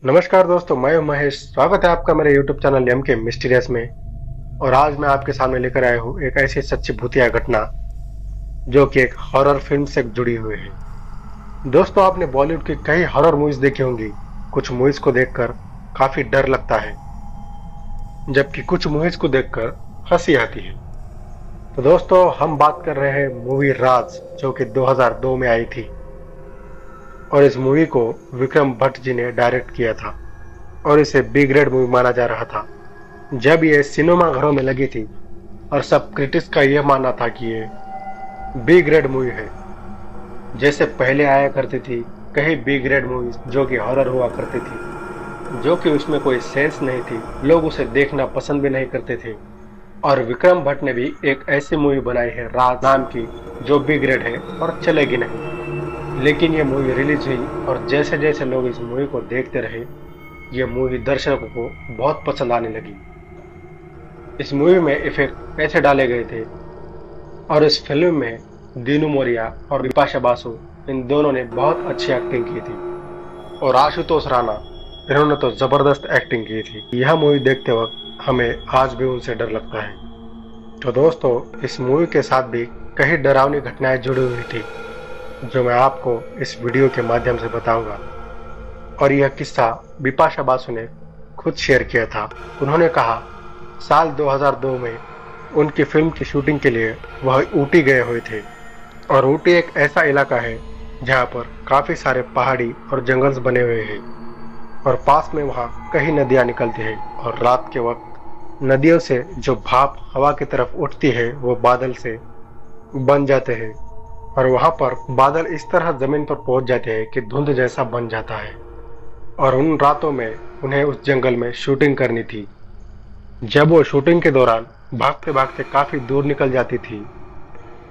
नमस्कार दोस्तों, मैं हूं महेश। स्वागत है आपका मेरे YouTube चैनल एम के मिस्टीरियस में। और आज मैं आपके सामने लेकर आया हूं एक ऐसी सच्ची भूतिया घटना जो कि एक हॉरर फिल्म से जुड़ी हुई है। दोस्तों, आपने बॉलीवुड की कई हॉरर मूवीज देखी होंगी। कुछ मूवीज को देखकर काफी डर लगता है, जबकि कुछ मूवीज को देखकर हंसी आती है। तो दोस्तों, हम बात कर रहे हैं मूवी राज, जो कि 2002 में आई थी। और इस मूवी को विक्रम भट्ट जी ने डायरेक्ट किया था और इसे बी ग्रेड मूवी माना जा रहा था जब ये सिनेमा घरों में लगी थी। और सब क्रिटिक्स का यह मानना था कि ये बी ग्रेड मूवी है। जैसे पहले आया करती थी कई बी ग्रेड मूवीज जो कि हॉरर हुआ करती थी, जो कि उसमें कोई सेंस नहीं थी, लोग उसे देखना पसंद भी नहीं करते थे। और विक्रम भट्ट ने भी एक ऐसी मूवी बनाई है राज नाम की, जो बी ग्रेड है और चलेगी नहीं। लेकिन ये मूवी रिलीज हुई और जैसे जैसे लोग इस मूवी को देखते रहे, ये मूवी दर्शकों को बहुत पसंद आने लगी। इस मूवी में इफेक्ट ऐसे डाले गए थे और इस फिल्म में दीनू मोरिया और बिपाशा बासु, इन दोनों ने बहुत अच्छी एक्टिंग की थी। और आशुतोष राणा, इन्होंने तो जबरदस्त एक्टिंग की थी। यह मूवी देखते वक्त हमें आज भी उनसे डर लगता है। तो दोस्तों, इस मूवी के साथ भी कई डरावनी घटनाएं जुड़ी हुई थी, जो मैं आपको इस वीडियो के माध्यम से बताऊंगा। और यह किस्सा बिपाशा बासु ने खुद शेयर किया था। उन्होंने कहा साल 2002 में उनकी फिल्म की शूटिंग के लिए वह ऊटी गए हुए थे। और ऊटी एक ऐसा इलाका है जहां पर काफी सारे पहाड़ी और जंगल्स बने हुए हैं और पास में वहां कई नदियां निकलती हैं। और रात के वक्त नदियों से जो भाप हवा की तरफ उठती है वो बादल से बन जाते हैं। और वहां पर बादल इस तरह जमीन पर पहुंच जाते हैं कि धुंध जैसा बन जाता है। और उन रातों में उन्हें उस जंगल में शूटिंग करनी थी। जब वो शूटिंग के दौरान भागते भागते काफी दूर निकल जाती थी,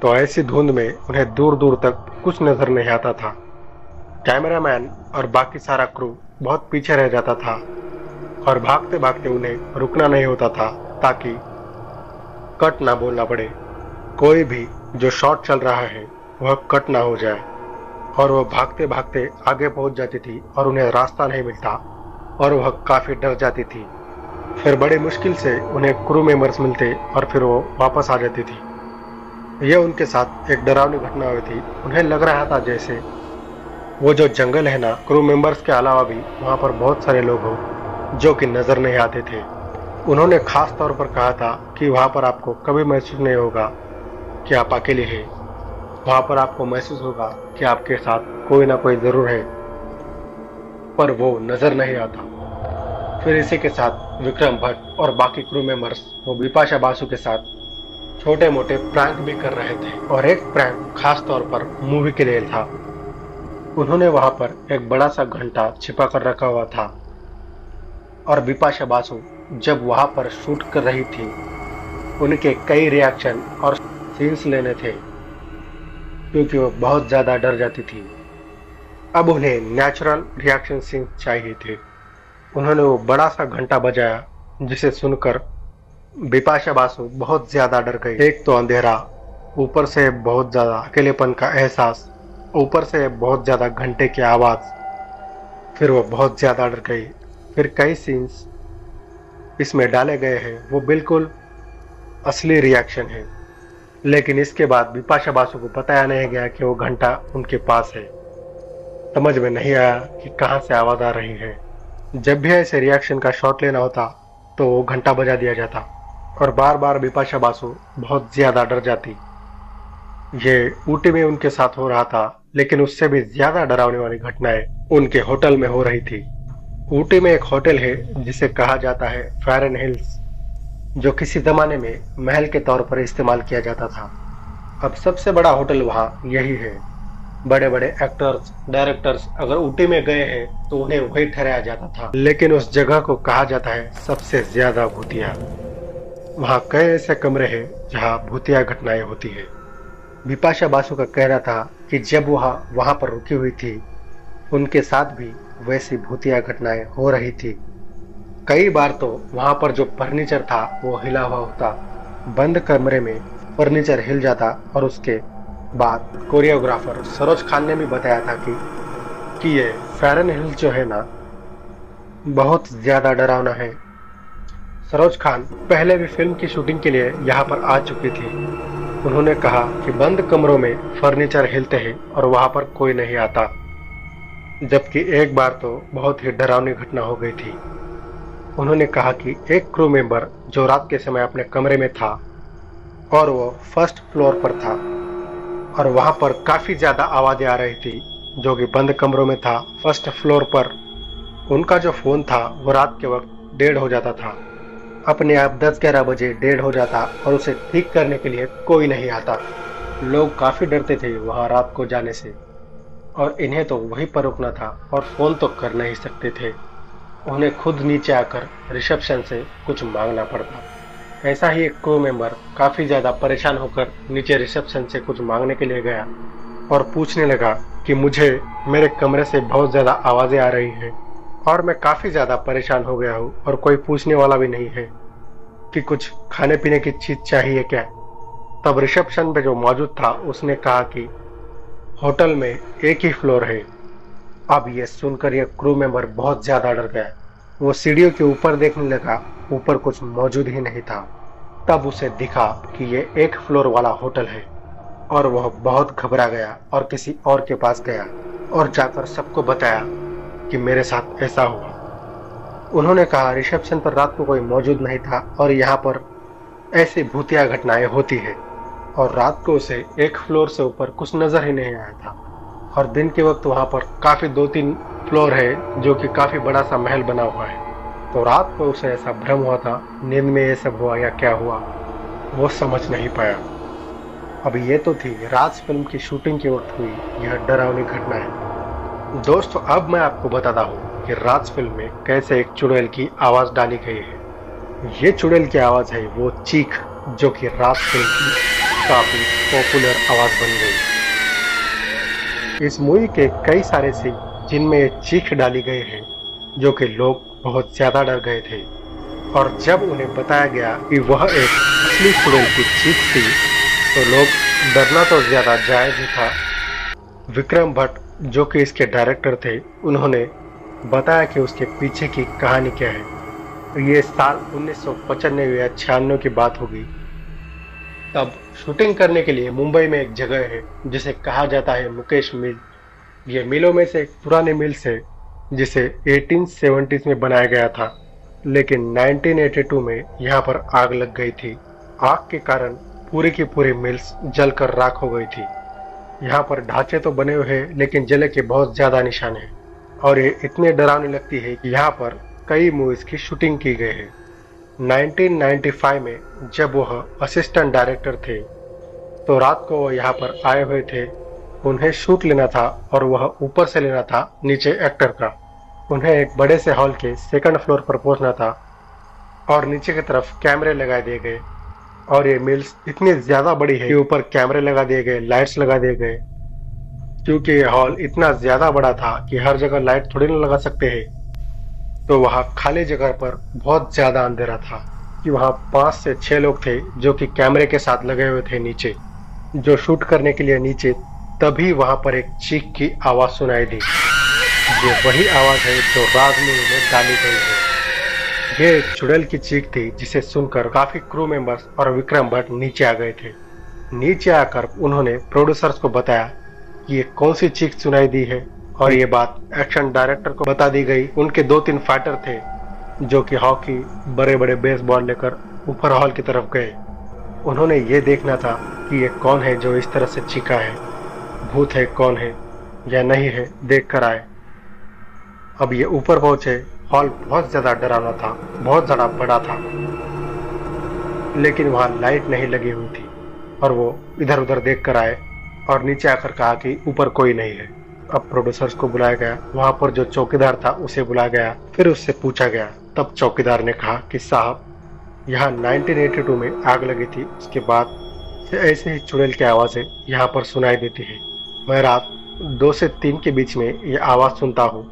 तो ऐसी धुंध में उन्हें दूर दूर तक कुछ नजर नहीं आता था। कैमरामैन और बाकी सारा क्रू बहुत पीछे रह जाता था और भागते भागते उन्हें रुकना नहीं होता था ताकि कट ना बोलना पड़े। कोई भी जो शॉट चल रहा है वह कट ना हो जाए। और वह भागते भागते आगे पहुंच जाती थी और उन्हें रास्ता नहीं मिलता और वह काफी डर जाती थी। फिर बड़ी मुश्किल से उन्हें क्रू मेंबर्स मिलते और फिर वो वापस आ जाती थी। यह उनके साथ एक डरावनी घटना हुई थी। उन्हें लग रहा था जैसे वो जो जंगल है ना, क्रू मेंबर्स के अलावा भी वहां पर बहुत सारे लोग हो जो कि नजर नहीं आते थे। उन्होंने खास तौर पर कहा था कि वहां पर आपको कभी महसूस नहीं होगा कि आप अकेले हैं। वहां पर आपको महसूस होगा कि आपके साथ कोई ना कोई जरूर है, पर वो नजर नहीं आता। फिर इसी के साथ विक्रम भट्ट और बाकी क्रू मेंबर्स वो बिपाशा बासु के साथ छोटे मोटे प्रैंक भी कर रहे थे। और एक प्रैंक खास तौर पर मूवी के लिए था। उन्होंने वहां पर एक बड़ा सा घंटा छिपा कर रखा हुआ था और बिपाशा बासु जब वहां पर शूट कर रही थी, उनके कई रिएक्शन और सीन्स लेने थे क्योंकि वो बहुत ज्यादा डर जाती थी। अब उन्हें नेचुरल रिएक्शन सीन्स चाहिए थे। उन्होंने वो बड़ा सा घंटा बजाया जिसे सुनकर बिपाशा बासु बहुत ज्यादा डर गई। एक तो अंधेरा, ऊपर से बहुत ज्यादा अकेलेपन का एहसास, ऊपर से बहुत ज्यादा घंटे की आवाज। फिर वो बहुत ज्यादा डर गई। फिर कई सीन्स इसमें डाले गए हैं वो बिल्कुल असली रिएक्शन है, लेकिन इसके बाद बिपाशा बासु को बताया नहीं गया कि वो घंटा उनके पास है। समझ में नहीं आया कि कहां से आवाज आ रही है। जब भी ऐसे रिएक्शन का शॉट लेना होता तो वो घंटा बजा दिया जाता और बार बार बिपाशा बासु बहुत ज्यादा डर जाती। ये ऊटी में उनके साथ हो रहा था, लेकिन उससे भी ज्यादा डरावने वाली घटनाएं उनके होटल में हो रही थी। ऊटी में एक होटल है जिसे कहा जाता है फेरन हिल्स, जो किसी जमाने में महल के तौर पर इस्तेमाल किया जाता था। अब सबसे बड़ा होटल वहाँ यही है। बड़े बड़े एक्टर्स, डायरेक्टर्स अगर ऊटी में गए हैं तो उन्हें वही ठहराया जाता था। लेकिन उस जगह को कहा जाता है सबसे ज्यादा भूतिया। वहाँ कई ऐसे कमरे हैं जहाँ भूतिया घटनाएं होती है। बिपाशा बासु का कहना था कि जब वह वहाँ पर रुकी हुई थी, उनके साथ भी वैसी भूतिया घटनाएं हो रही थी। कई बार तो वहां पर जो फर्नीचर था वो हिला हुआ होता, बंद कमरे में फर्नीचर हिल जाता। और उसके बाद कोरियोग्राफर सरोज खान ने भी बताया था कि ये फेरन हिल्स जो है ना, बहुत ज्यादा डरावना है। सरोज खान पहले भी फिल्म की शूटिंग के लिए यहाँ पर आ चुकी थी। उन्होंने कहा कि बंद कमरों में फर्नीचर हिलते हैं और वहां पर कोई नहीं आता। जबकि एक बार तो बहुत ही डरावनी घटना हो गई थी। उन्होंने कहा कि एक क्रू मेंबर जो रात के समय अपने कमरे में था और वो फर्स्ट फ्लोर पर था और वहां पर काफी ज्यादा आवाजें आ रही थी, जो कि बंद कमरों में था फर्स्ट फ्लोर पर। उनका जो फोन था वो रात के वक्त डेड हो जाता था, अपने आप 10-11 बजे डेड हो जाता और उसे ठीक करने के लिए कोई नहीं आता। लोग काफी डरते थे वहां रात को जाने से और इन्हें तो वहीं पर रुकना था और फोन तो कर नहीं सकते थे। उन्हें खुद नीचे आकर रिसेप्शन से कुछ मांगना पड़ता। ऐसा ही एक क्रू मेंबर काफी ज्यादा परेशान होकर नीचे रिसेप्शन से कुछ मांगने के लिए गया और पूछने लगा कि मुझे मेरे कमरे से बहुत ज्यादा आवाजें आ रही हैं और मैं काफी ज्यादा परेशान हो गया हूँ और कोई पूछने वाला भी नहीं है कि कुछ खाने पीने की चीज चाहिए क्या। तब रिसेप्शन पे जो मौजूद था उसने कहा कि होटल में एक ही फ्लोर है। अब ये सुनकर यह क्रू मेंबर बहुत ज्यादा डर गया। वो सीढ़ियों के ऊपर देखने लगा, ऊपर कुछ मौजूद ही नहीं था। तब उसे दिखा कि ये एक फ्लोर वाला होटल है और वह बहुत घबरा गया और किसी और के पास गया और जाकर सबको बताया कि मेरे साथ ऐसा हुआ। उन्होंने कहा रिसेप्शन पर रात को कोई मौजूद नहीं था और यहाँ पर ऐसी भूतिया घटनाएं होती है और रात को उसे एक फ्लोर से ऊपर कुछ नजर ही नहीं आया था और दिन के वक्त वहां पर काफी 2-3 फ्लोर है जो कि काफी बड़ा सा महल बना हुआ है। तो रात को उसे ऐसा भ्रम हुआ था, नींद में ये सब हुआ या क्या हुआ वो समझ नहीं पाया। अब ये तो थी राज फिल्म की शूटिंग के वक्त हुई यह डरावनी घटना है। दोस्तों अब मैं आपको बताता हूँ कि राज फिल्म में कैसे एक चुड़ैल की आवाज डाली गई है। ये चुड़ैल की आवाज है वो चीख जो कि राज फिल्म की काफी पॉपुलर आवाज बन गई। इस मूवी के कई सारे सीन जिनमें ये चीख डाली गई है जो कि लोग बहुत ज्यादा डर गए थे और जब उन्हें बताया गया कि वह एक असली चुड़ैल की चीख थी तो लोग डरना तो ज्यादा जायज ही था। विक्रम भट्ट जो कि इसके डायरेक्टर थे उन्होंने बताया कि उसके पीछे की कहानी क्या है। ये साल 1995 या 96 की बात होगी। तब शूटिंग करने के लिए मुंबई में एक जगह है जिसे कहा जाता है मुकेश मिल। ये मिलों में से एक पुराने मिल्स है जिसे 1870s में बनाया गया था, लेकिन 1982 में यहाँ पर आग लग गई थी। आग के कारण पूरी की पूरी मिल्स जलकर राख हो गई थी। यहाँ पर ढांचे तो बने हुए हैं लेकिन जले के बहुत ज्यादा निशान हैं और ये इतने डरावनी लगती है कि यहाँ पर कई मूवीज की शूटिंग की गई है। 1995 में जब वह असिस्टेंट डायरेक्टर थे तो रात को वह यहाँ पर आए हुए थे। उन्हें शूट लेना था और वह ऊपर से लेना था नीचे एक्टर का। उन्हें एक बड़े से हॉल के सेकंड फ्लोर पर पहुंचना था और नीचे की तरफ कैमरे लगा दिए गए और ये मिल्स इतनी ज्यादा बड़ी है कि ऊपर कैमरे लगा दिए गए, लाइट्स लगा दिए गए। क्योंकि ये हॉल इतना ज्यादा बड़ा था कि हर जगह लाइट थोड़ी ना लगा सकते हैं, तो वहाँ खाली जगह पर बहुत ज्यादा अंधेरा था कि वहाँ 5 से 6 लोग थे जो कि कैमरे के साथ लगे हुए थे नीचे, जो शूट करने के लिए नीचे। तभी वहां पर एक चीख की आवाज सुनाई दी। ये वही आवाज है जो राज मूवी में डाली गई है। ये एक चुड़ैल की चीख थी जिसे सुनकर काफी क्रू मेंबर्स और विक्रम भट्ट नीचे आ गए थे। नीचे आकर उन्होंने प्रोड्यूसर्स को बताया कि ये कौन सी चीख सुनाई दी है और ये बात एक्शन डायरेक्टर को बता दी गई। उनके 2-3 फाइटर थे जो कि हॉकी बड़े बड़े बेसबॉल लेकर ऊपर हॉल की तरफ गए। उन्होंने ये देखना था कि ये कौन है जो इस तरह से चीखा है, भूत है, कौन है या नहीं है, देख कर आए। अब ये ऊपर पहुंचे। हॉल बहुत ज्यादा डरावना था, बहुत ज्यादा बड़ा था, लेकिन वहां लाइट नहीं लगी हुई थी और वो इधर उधर देख कर आए और नीचे आकर कहा कि ऊपर कोई नहीं है। अब प्रोड्यूसर्स को बुलाया गया। वहां पर जो चौकीदार था उसे बुलाया गया, फिर उससे पूछा गया। तब चौकीदार ने कहा कि साहब यहाँ 1982 में आग लगी थी, उसके बाद से ऐसे ही चुड़ैल की आवाजें यहाँ पर सुनाई देती है। मैं रात 2 से 3 के बीच में ये आवाज सुनता हूँ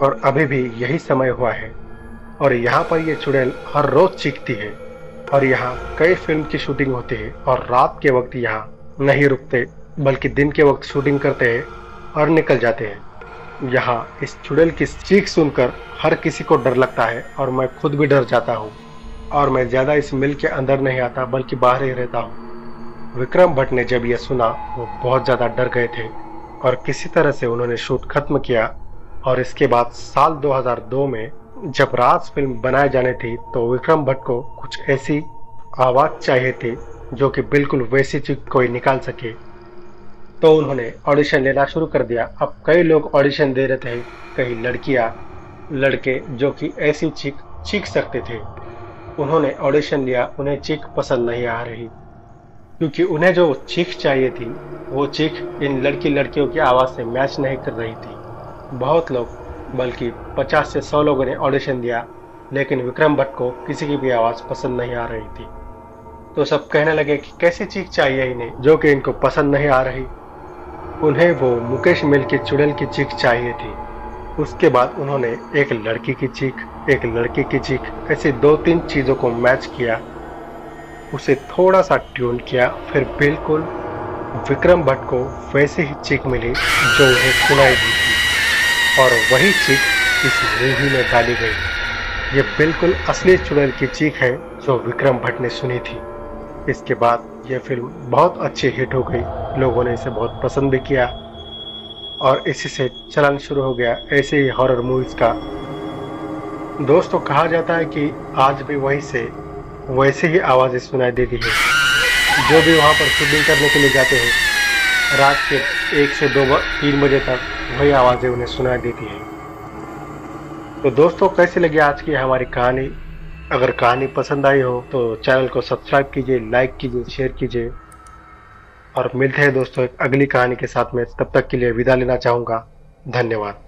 और अभी भी यही समय हुआ है और यहाँ पर ये चुड़ैल हर रोज चीखती है और यहाँ कई फिल्म की शूटिंग होती है और रात के वक्त यहाँ नहीं रुकते बल्कि दिन के वक्त शूटिंग करते हैं और निकल जाते हैं। यहाँ इस चुड़ैल की चीख सुनकर हर किसी को डर लगता है और मैं खुद भी डर जाता हूँ और मैं ज्यादा इस मिल के अंदर नहीं आता बल्कि बाहर ही रहता हूँ। विक्रम भट्ट ने जब यह सुना वो बहुत ज्यादा डर गए थे और किसी तरह से उन्होंने शूट खत्म किया। और इसके बाद साल 2002 में जब राज फिल्म बनाए जाने थी तो विक्रम भट्ट को कुछ ऐसी आवाज चाहिए थी जो कि बिल्कुल वैसी चीख कोई निकाल सके। तो उन्होंने ऑडिशन लेना शुरू कर दिया। अब कई लोग ऑडिशन दे रहे थे, कई लड़कियां लड़के जो कि ऐसी चीख चीख सकते थे। उन्होंने ऑडिशन लिया, उन्हें चीख पसंद नहीं आ रही क्योंकि उन्हें जो चीख चाहिए थी वो चीख इन लड़कियों की आवाज से मैच नहीं कर रही थी। बहुत लोग बल्कि 50 से 100 लोगों ने ऑडिशन दिया लेकिन विक्रम भट्ट को किसी की भी आवाज पसंद नहीं आ रही थी। तो सब कहने लगे कि कैसी चीख चाहिए इन्हें जो कि इनको पसंद नहीं आ रही। उन्हें वो मुकेश मिल की चुड़ैल की चीख चाहिए थी। उसके बाद उन्होंने एक लड़की की चीख, एक लड़के की चीख, ऐसे 2-3 चीजों को मैच किया, उसे थोड़ा सा ट्यून किया, फिर बिल्कुल विक्रम भट्ट को वैसे ही चीख मिली जो उन्हें सुनाई दी थी और वही चीख इस मूवी में डाली गई। ये बिल्कुल असली चुड़ैल की चीख है जो विक्रम भट्ट ने सुनी थी। इसके बाद यह फिल्म बहुत अच्छी हिट हो गई, लोगों ने इसे बहुत पसंद भी किया और इसी से चलन शुरू हो गया ऐसे ही हॉरर मूवीज का। दोस्तों कहा जाता है कि आज भी वहीं से वैसे ही आवाजें सुनाई देती है। जो भी वहां पर शूटिंग करने के लिए जाते हैं रात के 1 से 2-3 बजे तक वही आवाजें उन्हें सुनाई देती है। तो दोस्तों कैसी लगी आज की हमारी कहानी? अगर कहानी पसंद आई हो तो चैनल को सब्सक्राइब कीजिए, लाइक कीजिए, शेयर कीजिए और मिलते हैं दोस्तों एक अगली कहानी के साथ में। तब तक के लिए विदा लेना चाहूँगा। धन्यवाद।